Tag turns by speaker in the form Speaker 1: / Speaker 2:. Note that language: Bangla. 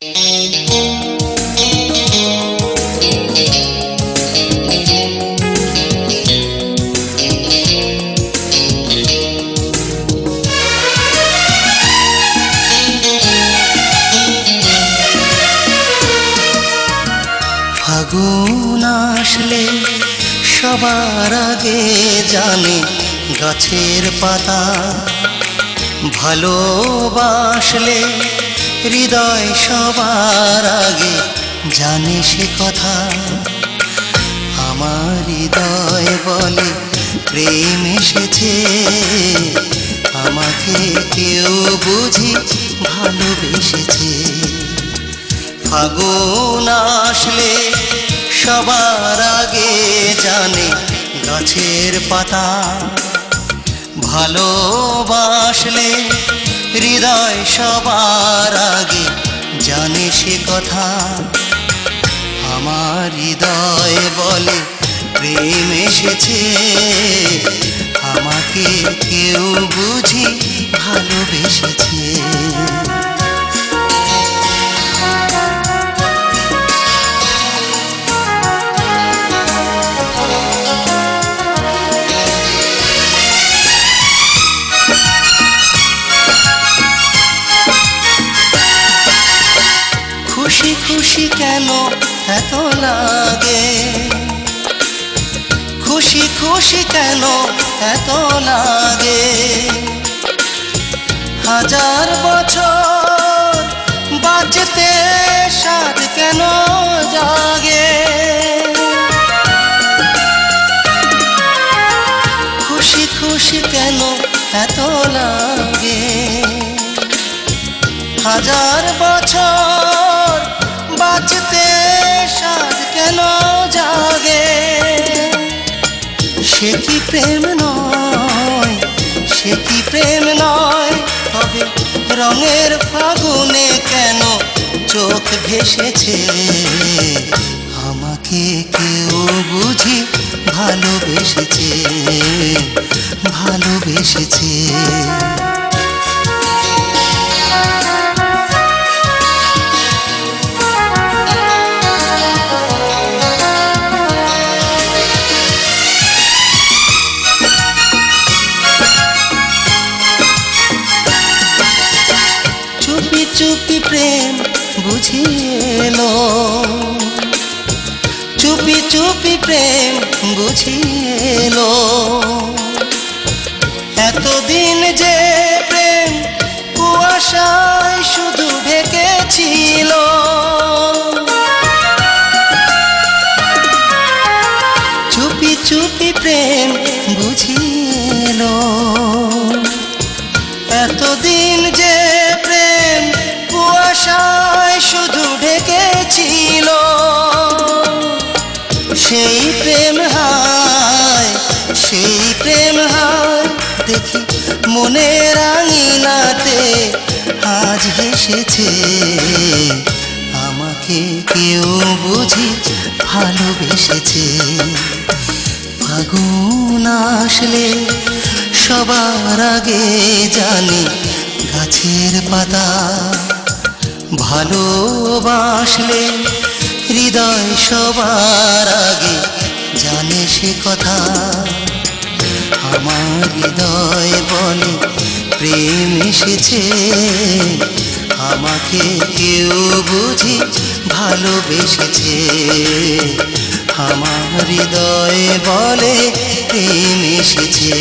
Speaker 1: ফাগুন আসলে সবার আগে জানে গাছের পাতা, ভালোবাসলে হৃদয় সবার আগে জানে সে কথা। আমার হৃদয় বলে প্রেম এসেছে, আমাকে কেউ বুঝি ভালোবেসেছে। ফাগুন আসলে সবার আগে জানে গাছের পাতা, ভালোবাসলে হৃদয় সবার আগে জানে সে কথা। আমার হৃদয় বলে প্রেম এসেছে, আমাকে কেউ বুঝি ভালোবেসেছে। খুশি খুশি কেন এত লাগে, খুশি খুশি কেন এত লাগে। হাজার বছর বাঁচতে সাধ কেন জাগে। খুশি খুশি কেন এত লাগে। হাজার বছর বাঁচতে সাধ কেন জাগে। সে কি প্রেম নয়, সে কি প্রেম নয়। তবে রঙের ফাগুনে কেন চোখ ভেসেছে, আমাকে কেউ বুঝি ভালোবেসেছে, ভালোবেসেছে। চুপি চুপি প্রেম বুঝিয়েলো, চুপি চুপি প্রেম বুঝিয়েলো। এতদিন যে প্রেম কুয়াশায় শুধু ঢেকেছিল, চুপি চুপি প্রেম বুঝিয়েলো। এতদিন যে প্রেম কুয়াশায় শুধু ঢেকেছিল, সেই প্রেম হায়, সেই প্রেম হায়। দেখি মনের আঙিনাতে আজ হেসেছে, আমাকে কেউ বুঝি ভালোবেসেছে। ফাগুন আসলে সবার আগে জানি গাছের পাতা, ভালোবাসলে হৃদয় সবার আগে জানে সে কথা। আমার হৃদয় বলে প্রেম এসেছে, আমাকে কেউ বুঝি ভালোবেসেছে। আমার হৃদয় বলে প্রেম এসেছে।